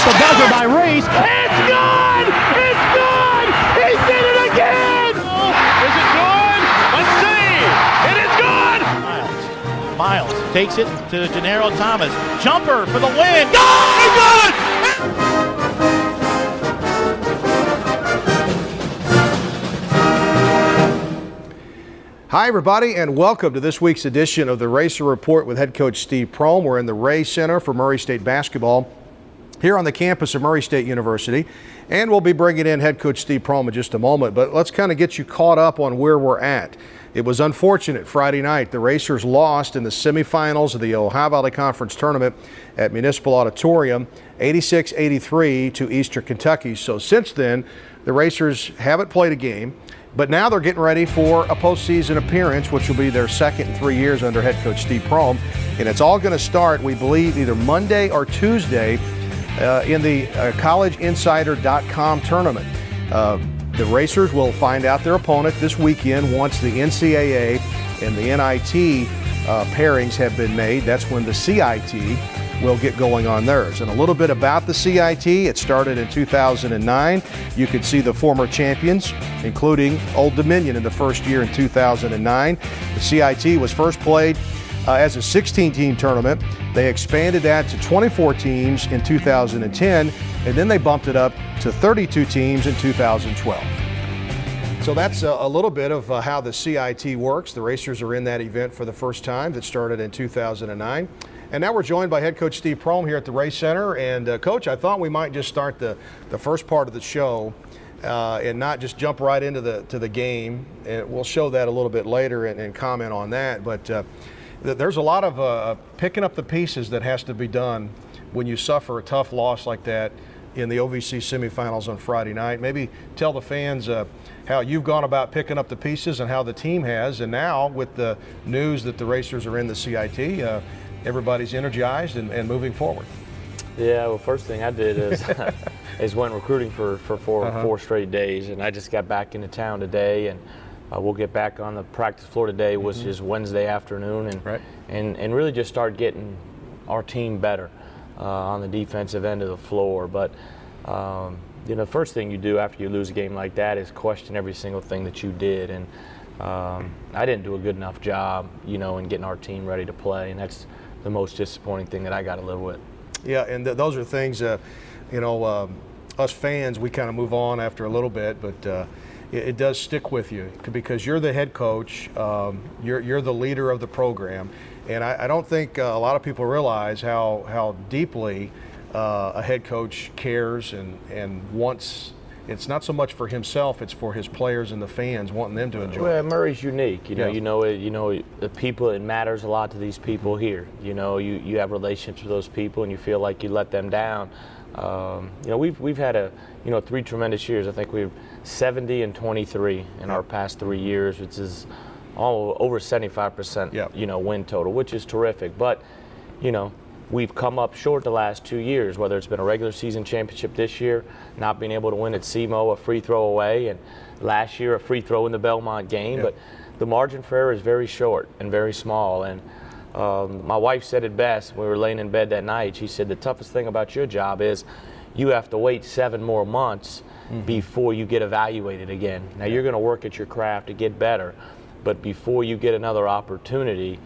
the buzzer by Reese. It's good! It's good! He did it again! Is it good? Let's see! It is good! Miles takes it to Gennaro Thomas. Jumper for the win. Good! Hi, everybody, and welcome to this week's edition of the Racer Report with head coach Steve Prohm. We're in the Ray Center for Murray State basketball here on the campus of Murray State University, and we'll be bringing in head coach Steve Prohm in just a moment. But let's kind of get you caught up on where we're at. It was unfortunate Friday night. The Racers lost in the semifinals of the Ohio Valley Conference Tournament at Municipal Auditorium, 86-83 to Eastern Kentucky. So since then, the Racers haven't played a game. But now they're getting ready for a postseason appearance, which will be their second in 3 years under head coach Steve Prohm. And it's all going to start, we believe, either Monday or Tuesday in the collegeinsider.com tournament. The Racers will find out their opponent this weekend once the NCAA and the NIT pairings have been made. That's when the CIT will get going on theirs. And a little bit about the CIT. It started in 2009. You can see the former champions, including Old Dominion in the first year in 2009. The CIT was first played as a 16-team tournament. They expanded that to 24 teams in 2010, and then they bumped it up to 32 teams in 2012. So that's a little bit of how the CIT works. The Racers are in that event for the first time. That started in 2009. And now we're joined by head coach Steve Prohm here at the Ray Center. And Coach, I thought we might just start the first part of the show and not just jump right into the game. And we'll show that a little bit later and comment on that. But there's a lot of picking up the pieces that has to be done when you suffer a tough loss like that in the OVC semifinals on Friday night. Maybe tell the fans how you've gone about picking up the pieces and how the team has. And now with the news that the Racers are in the CIT, everybody's energized and moving forward. Yeah, well, first thing I did is went recruiting for four straight days, and I just got back into town today, and we'll get back on the practice floor today, which is Wednesday afternoon, and really just start getting our team better on the defensive end of the floor. But the first thing you do after you lose a game like that is question every single thing that you did, and I didn't do a good enough job, in getting our team ready to play, and that's the most disappointing thing that I got to live with. Yeah, and those are things, us fans, we kind of move on after a little bit, but it does stick with you because you're the head coach, you're the leader of the program, and I don't think a lot of people realize how deeply a head coach cares and wants. It's not so much for himself; it's for his players and the fans, wanting them to enjoy. Well, Murray's unique. The people. It matters a lot to these people here. You have relationships with those people, and you feel like you let them down. We've had three tremendous years. I think we've 70 and 23 in our past 3 years, which is all over 75%. Win total, which is terrific. But we've come up short the last 2 years, whether it's been a regular season championship this year, not being able to win at SEMO, a free throw away, and last year a free throw in the Belmont game. But the margin for error is very short and very small. And my wife said it best when we were laying in bed that night. She said the toughest thing about your job is you have to wait 7 more months before you get evaluated again. Now you're going to work at your craft to get better, but before you get another opportunity,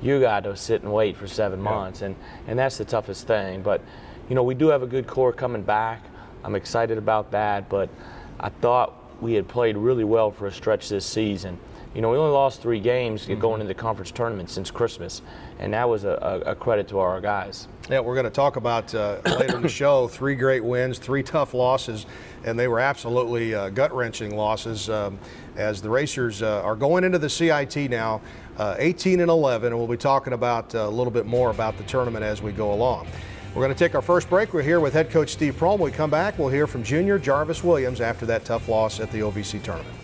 you got to sit and wait for 7 months, and that's the toughest thing. But we do have a good core coming back. I'm excited about that, but I thought we had played really well for a stretch this season. We only lost 3 games going into the conference tournament since Christmas, and that was a credit to our guys. Yeah, we're going to talk about later in the show 3 great wins, 3 tough losses, and they were absolutely gut-wrenching losses as the Racers are going into the CIT now, 18-11, and we'll be talking about a little bit more about the tournament as we go along. We're going to take our first break. We're here with head coach Steve Prohm. When we come back, we'll hear from junior Jarvis Williams after that tough loss at the OVC tournament.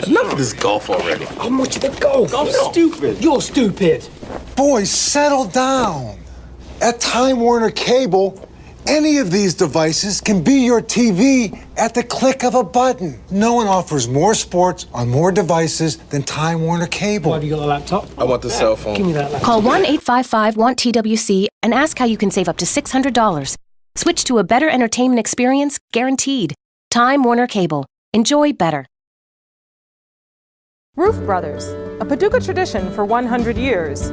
enough of this golf already. How much of the golf? I'm stupid. You're stupid. Boys, settle down. At Time Warner Cable, any of these devices can be your TV at the click of a button. No one offers more sports on more devices than Time Warner Cable. Why have you got a laptop? I want the cell phone. Give me that laptop. Call 1-855-WANT-TWC and ask how you can save up to $600. Switch to a better entertainment experience, guaranteed. Time Warner Cable. Enjoy better. Roof Brothers, a Paducah tradition for 100 years.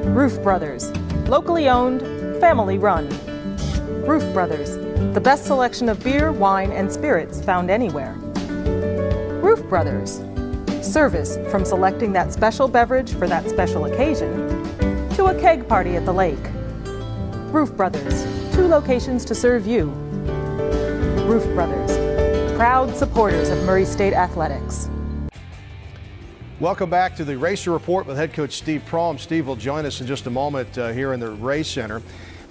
Roof Brothers, locally owned, family run. Roof Brothers, the best selection of beer, wine, and spirits found anywhere. Roof Brothers, service from selecting that special beverage for that special occasion to a keg party at the lake. Roof Brothers, 2 locations to serve you. Roof Brothers, proud supporters of Murray State Athletics. Welcome back to the Racer Report with head coach Steve Prohm. Steve will join us in just a moment here in the Race Center.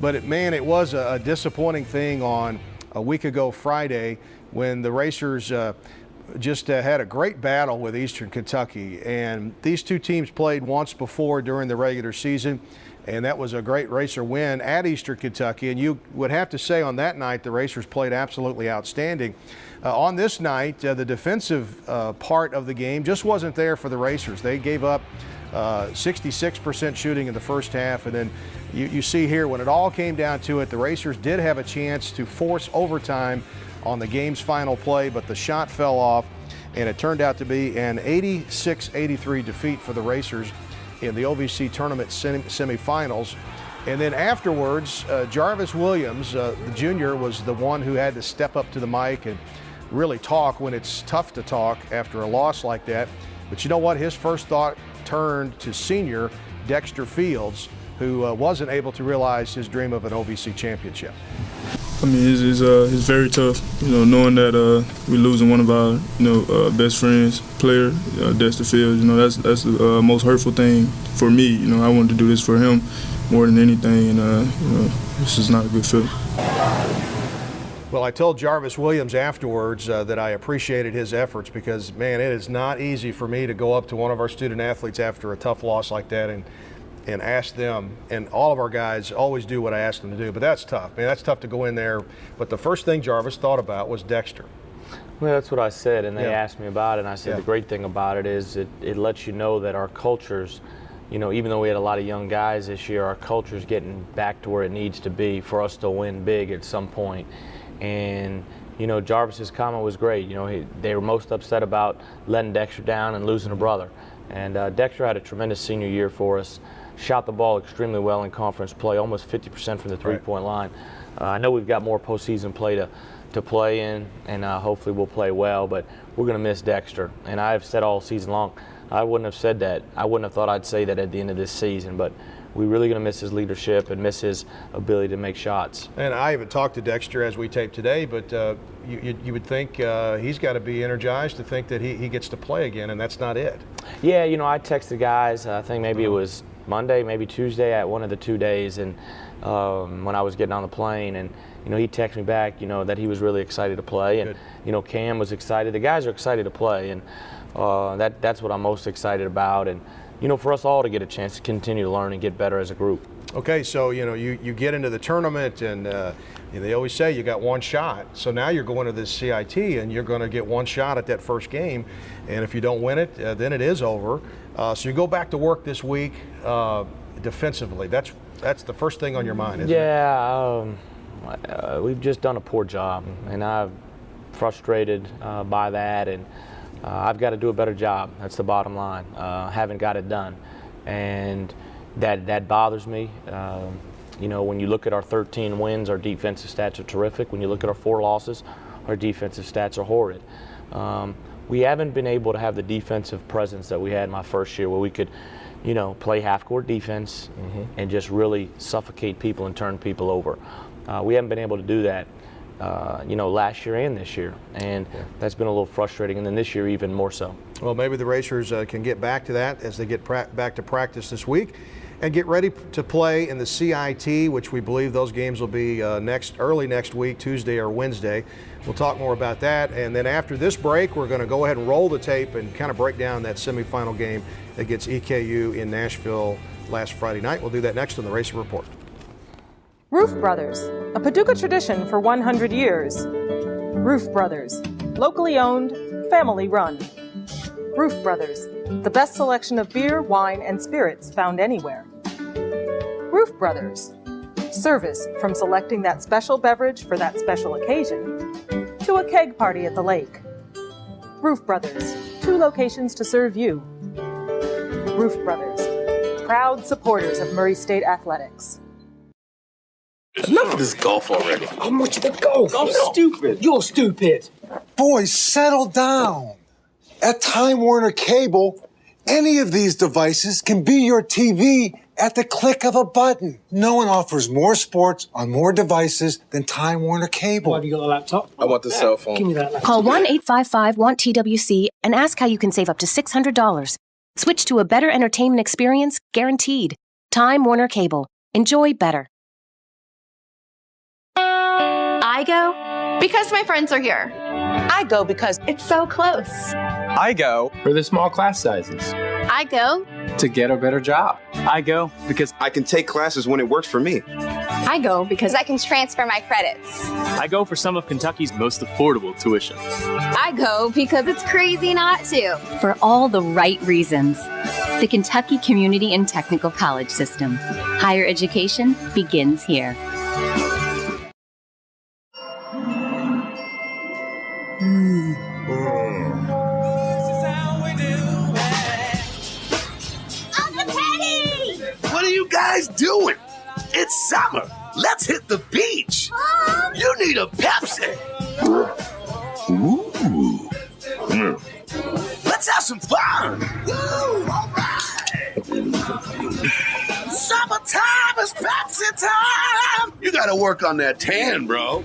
But it was a disappointing thing on a week ago Friday when the Racers just had a great battle with Eastern Kentucky. And these two teams played once before during the regular season, and that was a great Racer win at Eastern Kentucky. And you would have to say on that night the Racers played absolutely outstanding. On this night, the defensive part of the game just wasn't there for the Racers. They gave up 66% shooting in the first half, and then you see here when it all came down to it, the Racers did have a chance to force overtime on the game's final play, but the shot fell off, and it turned out to be an 86-83 defeat for the Racers in the OVC tournament semifinals. And then afterwards, Jarvis Williams, the junior, was the one who had to step up to the mic and really talk when it's tough to talk after a loss like that. But you know what? His first thought turned to senior Dexter Fields, who wasn't able to realize his dream of an OVC championship. I mean, it's very tough, knowing that we're losing one of our, best friends, player, Dexter Fields. That's the most hurtful thing for me. I wanted to do this for him more than anything, and this is not a good fit. Well, I told Jarvis Williams afterwards that I appreciated his efforts because, man, it is not easy for me to go up to one of our student athletes after a tough loss like that and ask them, and all of our guys always do what I ask them to do, but that's tough. Man, that's tough to go in there. But the first thing Jarvis thought about was Dexter. Well, that's what I said, and they asked me about it, and I said the great thing about it is it lets you know that our cultures, even though we had a lot of young guys this year, our culture's getting back to where it needs to be for us to win big at some point. And Jarvis's comment was great. They were most upset about letting Dexter down and losing a brother. And Dexter had a tremendous senior year for us. Shot the ball extremely well in conference play, almost 50% from the three-point line. I know we've got more postseason play to play in, and hopefully we'll play well. But we're going to miss Dexter. And I've said all season long, I wouldn't have said that. I wouldn't have thought I'd say that at the end of this season. But we're really going to miss his leadership and miss his ability to make shots. And I haven't talked to Dexter as we tape today, but you would think he's got to be energized to think that he gets to play again, and that's not it. Yeah, I texted guys, I think maybe it was Monday, maybe Tuesday, at one of the 2 days, and when I was getting on the plane, and he texted me back, that he was really excited to play, and Cam was excited. The guys are excited to play, and that's what I'm most excited about, and for us all to get a chance to continue to learn and get better as a group. Okay, so you get into the tournament, and they always say you got one shot. So now you're going to this CIT, and you're going to get one shot at that first game, and if you don't win it, then it is over. So you go back to work this week defensively. That's the first thing on your mind, isn't it? Yeah, we've just done a poor job, and I'm frustrated by that, and I've got to do a better job. That's the bottom line. Haven't got it done, and that bothers me. When you look at our 13 wins, our defensive stats are terrific. When you look at our 4 losses, our defensive stats are horrid. We haven't been able to have the defensive presence that we had my first year, where we could, play half-court defense and just really suffocate people and turn people over. We haven't been able to do that. Last year and this year, and that's been a little frustrating, and then this year even more so. Well, maybe the Racers can get back to that as they get back to practice this week. and get ready to play in the CIT, which we believe those games will be early next week, Tuesday or Wednesday. We'll talk more about that. And then after this break, we're going to go ahead and roll the tape and kind of break down that semifinal game against EKU in Nashville last Friday night. We'll do that next on the Racer Report. Roof Brothers, a Paducah tradition for 100 years. Roof Brothers, locally owned, family run. Roof Brothers, the best selection of beer, wine, and spirits found anywhere. Roof Brothers, service from selecting that special beverage for that special occasion to a keg party at the lake. Roof Brothers, 2 locations to serve you. Roof Brothers, proud supporters of Murray State Athletics. Enough of this golf already. I'm watching the golf. I'm stupid. You're stupid. Boys, settle down. At Time Warner Cable, any of these devices can be your TV at the click of a button. No one offers more sports on more devices than Time Warner Cable. Why have you got a laptop? I want the cell phone. Give me that laptop. Call 1-855-WANT-TWC and ask how you can save up to $600. Switch to a better entertainment experience, guaranteed. Time Warner Cable. Enjoy better. I go because my friends are here. I go because It's so close. I go for the small class sizes. I go To get a better job. I go because I can take classes when it works for me. I go because I can transfer my credits. I go for some of Kentucky's most affordable tuition. I go because it's crazy not to. For all the right reasons. The Kentucky Community and Technical College System. Higher education begins here. What are you guys doing? It's summer. Let's hit the beach. You need a Pepsi. Ooh. Let's have some fun. Woo, all right. Summertime is Pepsi time. You got to work on that tan, bro.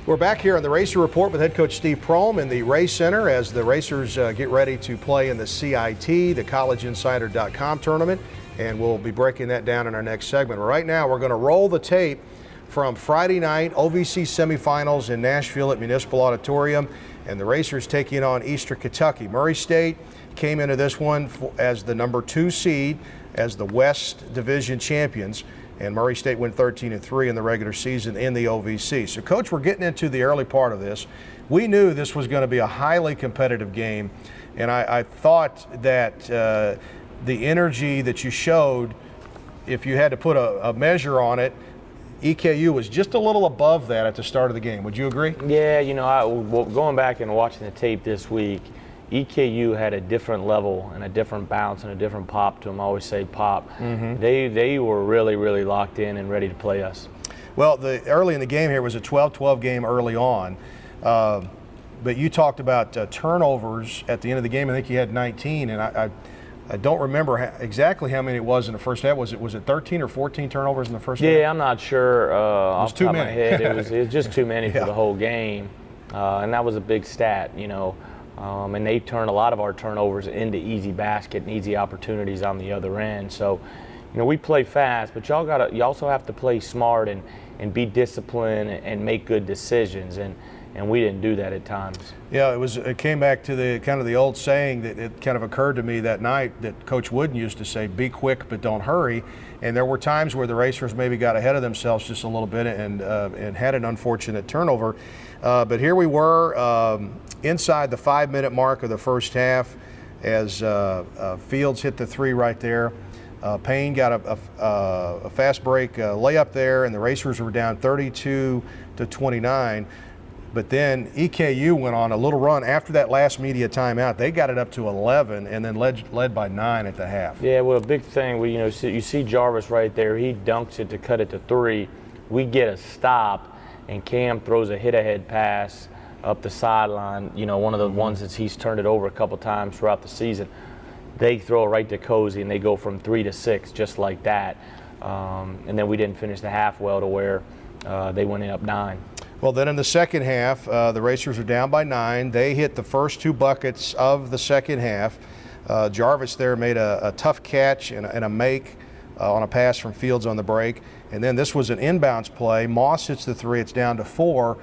We're back here on the Racer Report with head coach Steve Prohm in the Race Center as the Racers get ready to play in the CIT, the collegeinsider.com tournament, and we'll be breaking that down in our next segment. Right now, we're going to roll the tape from Friday night OVC semifinals in Nashville at Municipal Auditorium, and the Racers taking on Eastern Kentucky. Murray State came into this one as the number 2 seed, as the West Division champions. And Murray State went 13-3 in the regular season in the OVC. So, Coach, we're getting into the early part of this. We knew this was going to be a highly competitive game, and I thought that the energy that you showed, if you had to put a measure on it, EKU was just a little above that at the start of the game. Would you agree? Yeah, going back and watching the tape this week, EKU had a different level and a different bounce and a different pop to them. I always say pop. Mm-hmm. They were really, really locked in and ready to play us. Well, early in the game here was a 12-12 game early on. But you talked about turnovers at the end of the game. I think you had 19, and I don't remember exactly how many it was in the first half. Was it 13 or 14 turnovers in the first half? Yeah, I'm not sure. Off the top of my head, it was just too many for the whole game, and that was a big stat, and they turned a lot of our turnovers into easy basket and easy opportunities on the other end. So, we play fast, but you also have to play smart and be disciplined and make good decisions. And we didn't do that at times. Yeah, it came back to the kind of the old saying that it kind of occurred to me that night that Coach Wooden used to say, be quick but don't hurry. And there were times where the Racers maybe got ahead of themselves just a little bit and had an unfortunate turnover. But here we were inside the 5-minute mark of the first half as Fields hit the 3 right there. Payne got a fast break layup there, and the Racers were down 32-29. But then EKU went on a little run after that last media timeout. They got it up to 11 and then led by 9 at the half. Yeah, well, a big thing, you see Jarvis right there. He dunks it to cut it to 3. We get a stop, and Cam throws a hit-ahead pass up the sideline, one of the ones that he's turned it over a couple times throughout the season. They throw it right to Cozy, and they go from 3 to 6 just like that. And then we didn't finish the half well to where they went up 9. Well, then in the second half, the Racers are down by 9. They hit the first 2 buckets of the second half. Jarvis there made a tough catch and a make on a pass from Fields on the break. And then this was an inbounds play. Moss hits the three. It's down to 4.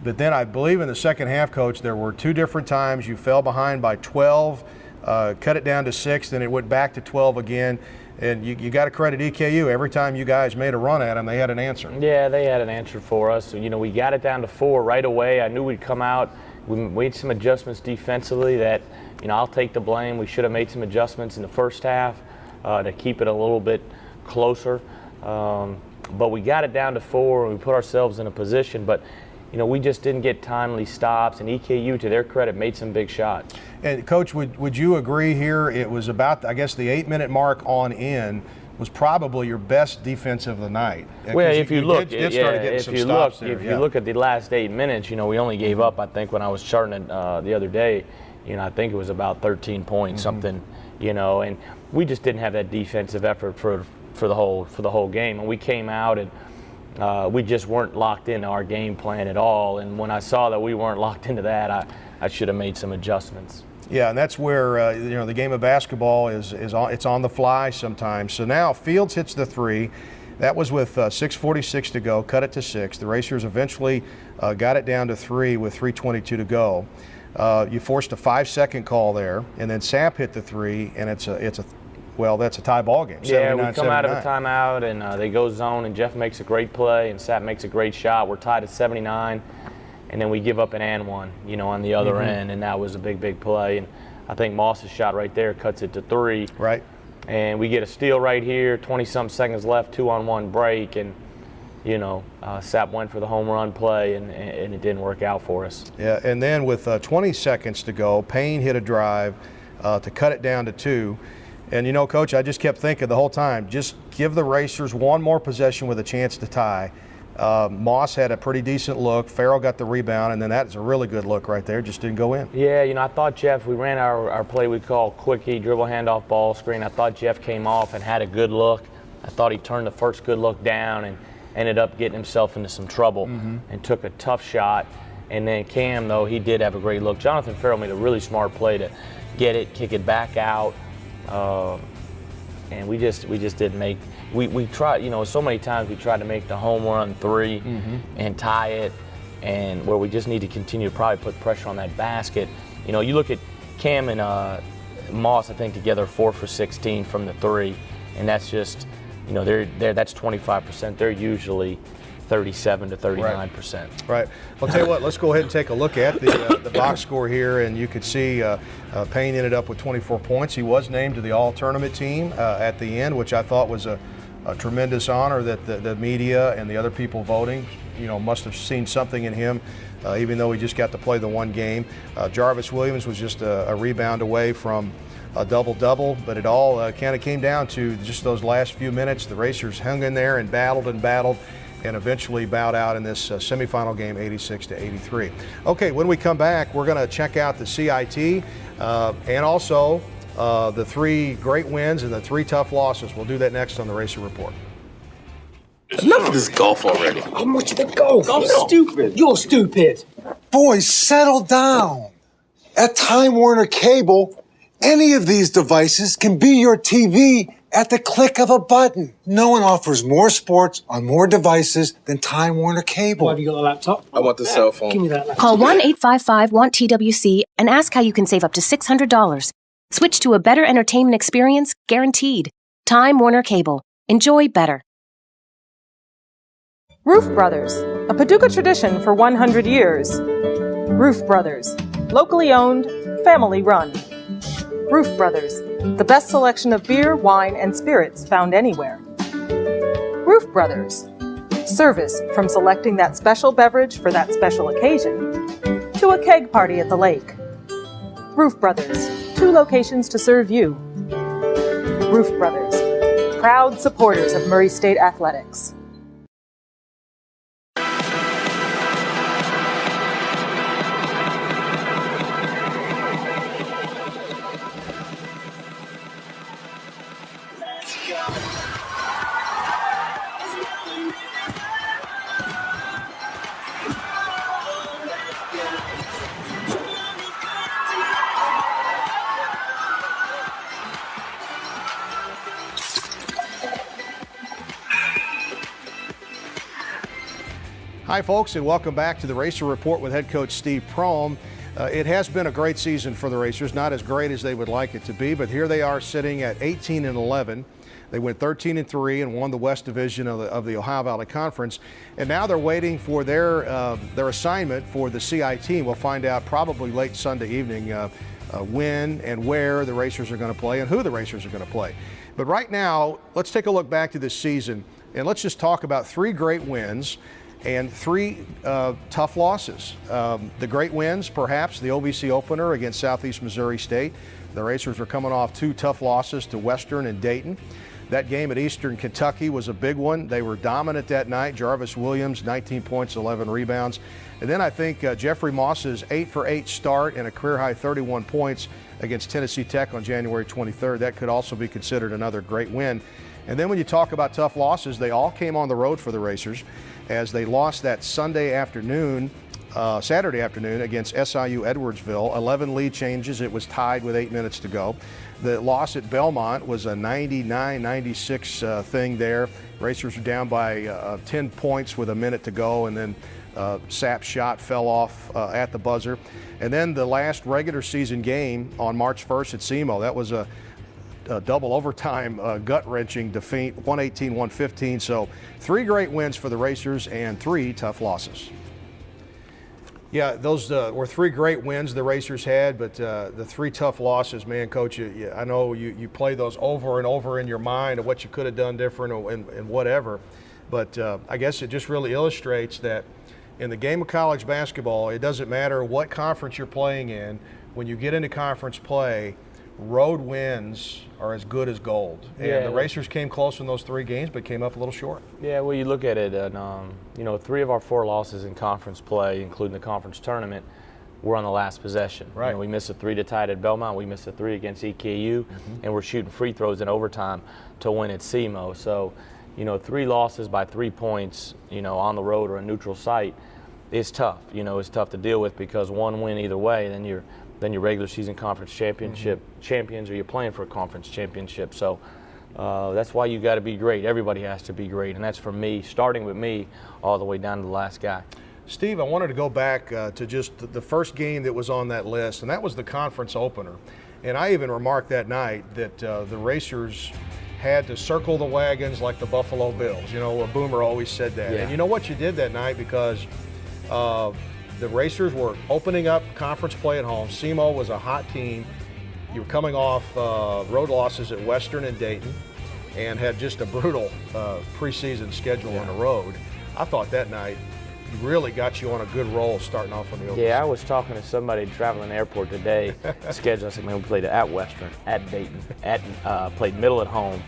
But then I believe in the second half, Coach, there were 2 different times you fell behind by 12, cut it down to 6, then it went back to 12 again. And you got to credit EKU. Every time you guys made a run at them, they had an answer. Yeah, they had an answer for us. You know, we got it down to 4 right away. I knew we'd come out. We made some adjustments defensively that, you know, I'll take the blame. We should have made some adjustments in the first half to keep it a little bit closer. But we got it down to 4, and we put ourselves in a position. But, you know, we just didn't get timely stops, and EKU, to their credit, made some big shots. And, Coach, would you agree here it was about, I guess, the 8-minute mark on in was probably your best defense of the night? Well, if you look, if you look at the last 8 minutes, you know, we only gave up, I think, when I was charting it the other day, you know, I think it was about 13 points, something, you know, and we just didn't have that defensive effort for the whole game. And we came out and we just weren't locked into our game plan at all. And when I saw that we weren't locked into that, I should have made some adjustments. Yeah, and that's where you know, the game of basketball it's on the fly sometimes. So now Fields hits the 3. That was with 6:46 to go. Cut it to 6. The Racers eventually got it down to 3 with 3:22 to go. You forced a 5-second call there, and then Sapp hit the 3, and it's a that's a tie ball game. Yeah, we come out of a timeout, and they go zone, and Jeff makes a great play, and Sapp makes a great shot. We're tied at 79. And then we give up an and one, you know, on the other end, and that was a big play. And I think Moss's shot right there cuts it to 3. Right. And we get a steal right here, 20-some seconds left, 2-on-1 break, and, you know, Sapp went for the home run play, and it didn't work out for us. Yeah, and then with 20 seconds to go, Payne hit a drive to cut it down to 2. And, you know, Coach, I just kept thinking the whole time, just give the Racers one more possession with a chance to tie. Moss had a pretty decent look. Farrell got the rebound, and then that's a really good look right there. Just didn't go in. Yeah, you know, I thought Jeff, we ran our play we call quickie, dribble handoff ball screen. I thought Jeff came off and had a good look. I thought he turned the first good look down and ended up getting himself into some trouble and took a tough shot. And then Cam, though, he did have a great look. Jonathan Farrell made a really smart play to get it, kick it back out. And we just didn't make. We tried, you know, so many times we tried to make the home run 3 and tie it, and where we just need to continue to probably put pressure on that basket. You know, you look at Cam and Moss, I think together 4 for 16 from the 3, and that's just, you know, that's 25%. They're usually 37 to 39%. Right. Well, tell you what, let's go ahead and take a look at the box score here, and you could see Payne ended up with 24 points. He was named to the all-tournament team at the end, which I thought was a tremendous honor that the media and the other people voting, you know, must have seen something in him, even though he just got to play the one game. Jarvis Williams was just a rebound away from a double-double, but it all kind of came down to just those last few minutes. The Racers hung in there and battled and eventually bowed out in this semifinal game 86-83. Okay, when we come back, we're going to check out the CIT and also the 3 great wins and the 3 tough losses. We'll do that next on the Racer Report. Enough of this golf already. How much of the golf? I'm stupid. You're stupid. Boys, settle down. At Time Warner Cable, any of these devices can be your TV at the click of a button. No one offers more sports on more devices than Time Warner Cable. Why have you got a laptop? I want the cell phone. Give me that laptop. Call 1-855-WANT-TWC and ask how you can save up to $600. Switch to a better entertainment experience, guaranteed. Time Warner Cable. Enjoy better. Roof Brothers, a Paducah tradition for 100 years. Roof Brothers, locally owned, family run. Roof Brothers, the best selection of beer, wine, and spirits found anywhere. Roof Brothers, service from selecting that special beverage for that special occasion to a keg party at the lake. Roof Brothers, 2 locations to serve you. Roof Brothers, proud supporters of Murray State Athletics. Hi, folks, and welcome back to the Racer Report with head coach Steve Prohm. It has been a great season for the Racers, not as great as they would like it to be, but here they are sitting at 18-11. They went 13-3 and won the West Division of the Ohio Valley Conference, and now they're waiting for their assignment for the CI team. We'll find out probably late Sunday evening when and where the Racers are going to play and who the Racers are going to play. But right now, let's take a look back to this season, and let's just talk about 3 great wins and 3 tough losses. The great wins, perhaps the OVC opener against Southeast Missouri State. The Racers were coming off 2 tough losses to Western and Dayton. That game at Eastern Kentucky was a big one. They were dominant that night. Jarvis Williams, 19 points, 11 rebounds. And then I think Jeffrey Moss's 8-for-8 start and a career-high 31 points against Tennessee Tech on January 23rd. That could also be considered another great win. And then when you talk about tough losses, they all came on the road for the Racers as they lost that Saturday afternoon against SIU Edwardsville. 11 lead changes. It was tied with 8 minutes to go. The loss at Belmont was a 99-96 thing there. Racers were down by 10 points with a minute to go, and then Sapp's shot fell off at the buzzer. And then the last regular season game on March 1st at SEMO, that was a double overtime gut-wrenching defeat, 118-115. So 3 great wins for the Racers and 3 tough losses. Yeah, those were 3 great wins the Racers had, but the 3 tough losses, man, Coach, I know you play those over and over in your mind of what you could have done different and whatever. But I guess it just really illustrates that in the game of college basketball, it doesn't matter what conference you're playing in. When you get into conference play, road wins are as good as gold. And the Racers came close in those 3 games, but came up a little short. Yeah, well, you look at it, and 3 of our 4 losses in conference play, including the conference tournament, were on the last possession. Right. We missed a 3 to tie it at Belmont. We missed a 3 against EKU, and we're shooting free throws in overtime to win at SEMO. So, 3 losses by 3 points, on the road or a neutral site is tough. It's tough to deal with because one win either way, then you're regular season conference championship champions, or you're playing for a conference championship. So that's why you got to be great. Everybody has to be great, and that's from me, starting with me, all the way down to the last guy. Steve, I wanted to go back to just the first game that was on that list, and that was the conference opener. And I even remarked that night that the Racers had to circle the wagons like the Buffalo Bills. A Boomer always said that. Yeah. And you know what you did that night, because the Racers were opening up conference play at home. SEMO was a hot team. You were coming off road losses at Western and Dayton and had just a brutal preseason schedule on the road. I thought that night really got you on a good roll starting off on the opener. Yeah, I was talking to somebody traveling the airport today, schedule. I said, man, we played at Western, at Dayton, played middle at home,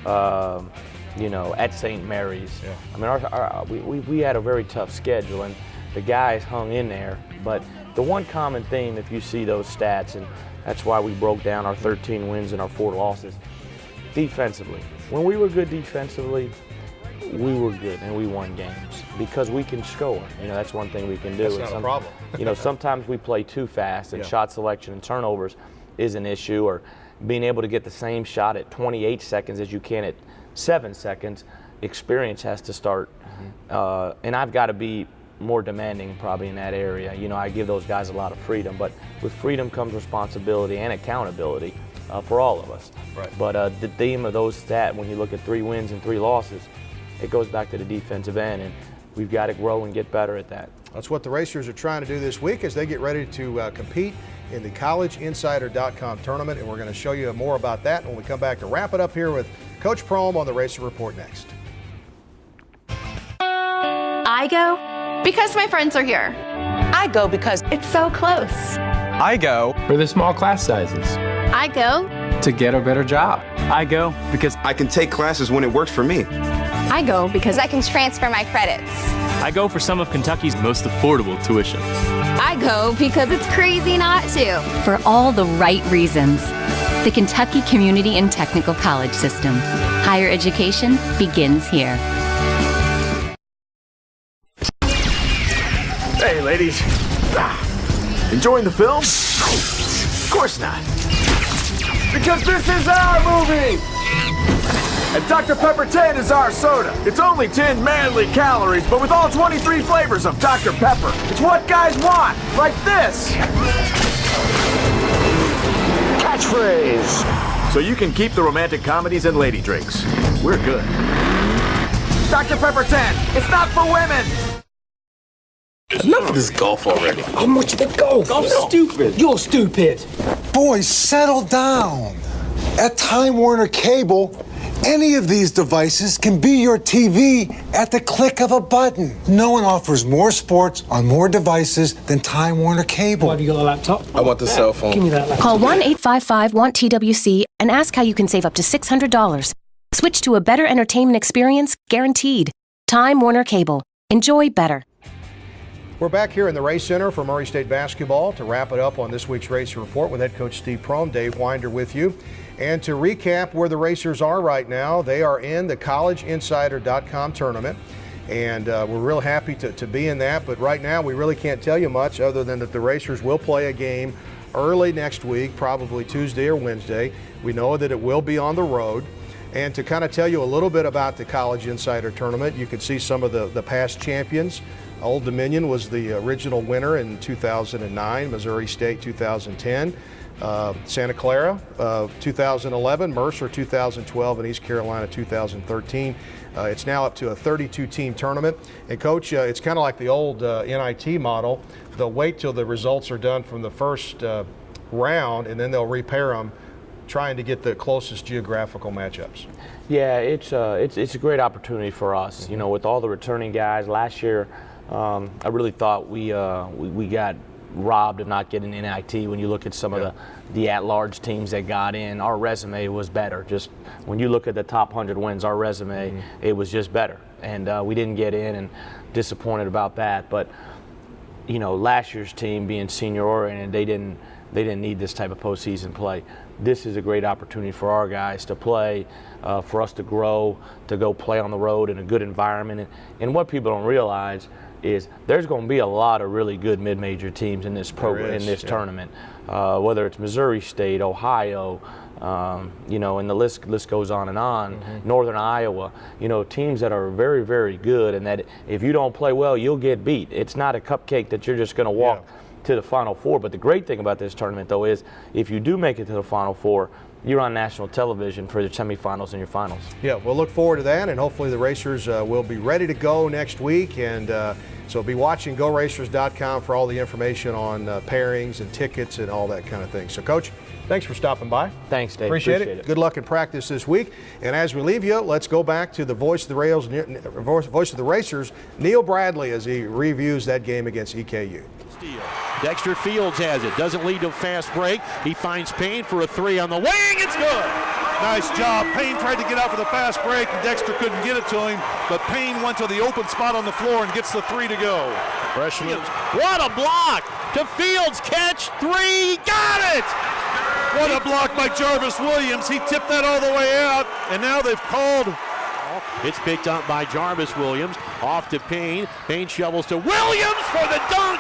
at St. Mary's. Yeah. I mean, we had a very tough schedule, and the guys hung in there. But the one common theme, if you see those stats, and that's why we broke down our 13 wins and our 4 losses, defensively. When we were good defensively, we were good and we won games because we can score. That's one thing we can do. That's not a problem. Sometimes we play too fast, and shot selection and turnovers is an issue, or being able to get the same shot at 28 seconds as you can at 7 seconds. Experience has to start, and I've got to be more demanding probably in that area. I give those guys a lot of freedom, but with freedom comes responsibility and accountability for all of us. Right. But the theme of those stats, when you look at 3 wins and 3 losses, it goes back to the defensive end, and we've got to grow and get better at that. That's what the Racers are trying to do this week as they get ready to compete in the collegeinsider.com tournament, and we're going to show you more about that when we come back to wrap it up here with Coach Prohm on the Racer Report next. I go because my friends are here. I go because it's so close. I go for the small class sizes. I go to get a better job. I go because I can take classes when it works for me. I go because I can transfer my credits. I go for some of Kentucky's most affordable tuition. I go because it's crazy not to. For all the right reasons. The Kentucky Community and Technical College System. Higher education begins here. Hey, ladies. Enjoying the film? Of course not. Because this is our movie! And Dr. Pepper 10 is our soda. It's only 10 manly calories, but with all 23 flavors of Dr. Pepper. It's what guys want, like this. Catchphrase. So you can keep the romantic comedies and lady drinks. We're good. Dr. Pepper 10, it's not for women. Enough of this golf already. How much of the golf? I'm stupid. You're stupid. Boys, settle down. At Time Warner Cable, any of these devices can be your TV at the click of a button. No one offers more sports on more devices than Time Warner Cable. Have you got a laptop? I want the cell phone. Give me that laptop. Call 1-855-WANT-TWC and ask how you can save up to $600. Switch to a better entertainment experience, guaranteed. Time Warner Cable. Enjoy better. We're back here in the Race Center for Murray State basketball to wrap it up on this week's Racer Report with head coach Steve Prohm. Dave Winder with you. And to recap where the Racers are right now, they are in the collegeinsider.com tournament. And we're real happy to be in that. But right now, we really can't tell you much other than that the Racers will play a game early next week, probably Tuesday or Wednesday. We know that it will be on the road. And to kind of tell you a little bit about the College Insider Tournament, you can see some of the past champions. Old Dominion was the original winner in 2009, Missouri State 2010, Santa Clara 2011, Mercer 2012, and East Carolina 2013. It's now up to a 32-team tournament. And Coach, it's kind of like the old NIT model. They'll wait till the results are done from the first round, and then they'll repair them, trying to get the closest geographical matchups. Yeah, it's a great opportunity for us. You know, with all the returning guys last year. I really thought we got robbed of not getting NIT. When you look at some of the at-large teams that got in, our resume was better. Just when you look at the top 100 wins, our resume, it was just better. And we didn't get in, and disappointed about that. But, you know, last year's team being senior-oriented, they didn't need this type of postseason play. This is a great opportunity for our guys to play, for us to grow, to go play on the road in a good environment. And what people don't realize is there's going to be a lot of really good mid-major teams in this program, in this tournament, whether it's Missouri State, Ohio, you know, and the list goes on and on. Northern Iowa, you know, teams that are very, very good, and that if you don't play well, you'll get beat. It's not a cupcake that you're just going to walk to the Final Four. But the great thing about this tournament, though, is if you do make it to the Final Four, you're on national television for the semifinals and your finals. Yeah, we'll look forward to that, and hopefully the Racers will be ready to go next week. And so be watching GoRacers.com for all the information on pairings and tickets and all that kind of thing. So, Coach, thanks for stopping by. Thanks, Dave. Appreciate it. Good luck in practice this week. And as we leave you, let's go back to the voice of the Racers, Neil Bradley, as he reviews that game against EKU. Dexter Fields has it. Doesn't lead to a fast break. He finds Payne for a three on the wing. It's good. Nice job. Payne tried to get out for the fast break, and Dexter couldn't get it to him, but Payne went to the open spot on the floor and gets the three to go. Freshman. What a block to Fields. Catch three. Got it. What a block by Jarvis Williams. He tipped that all the way out, and now they've called. It's picked up by Jarvis Williams. Off to Payne. Payne shovels to Williams for the dunk.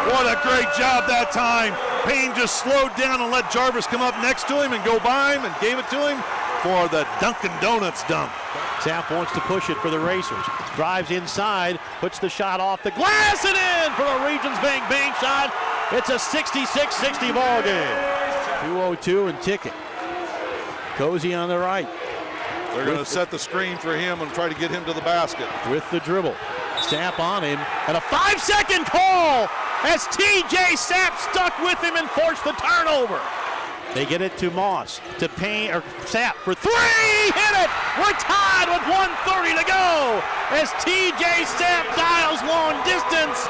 What a great job that time. Payne just slowed down and let Jarvis come up next to him and go by him and gave it to him for the Dunkin' Donuts dunk. Sapp wants to push it for the Racers. Drives inside, puts the shot off the glass and in for a Regions Bank bank shot. It's a 66-60 ball game. 2:02 and ticket. Cozy on the right. They're going to set the screen for him and try to get him to the basket. With the dribble. Sapp on him, and a 5-second call as TJ Sapp stuck with him and forced the turnover. They get it to Moss, to Payne, or Sapp for three, hit it! We're tied with 1:30 to go as TJ Sapp dials long distance,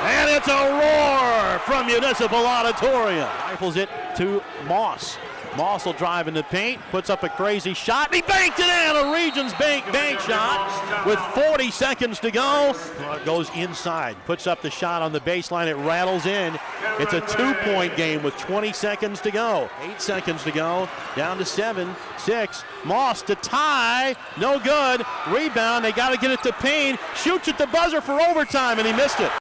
and it's a roar from Municipal Auditorium. Rifles it to Moss. Moss will drive in the paint, puts up a crazy shot. He banked it in, a Regions bank shot with 40 seconds to go. Goes inside, puts up the shot on the baseline. It rattles in. It's a 2-point game with 20 seconds to go. 8 seconds to go, down to 7, 6. Moss to tie, no good. Rebound, they got to get it to Payne. Shoots at the buzzer for overtime, and he missed it.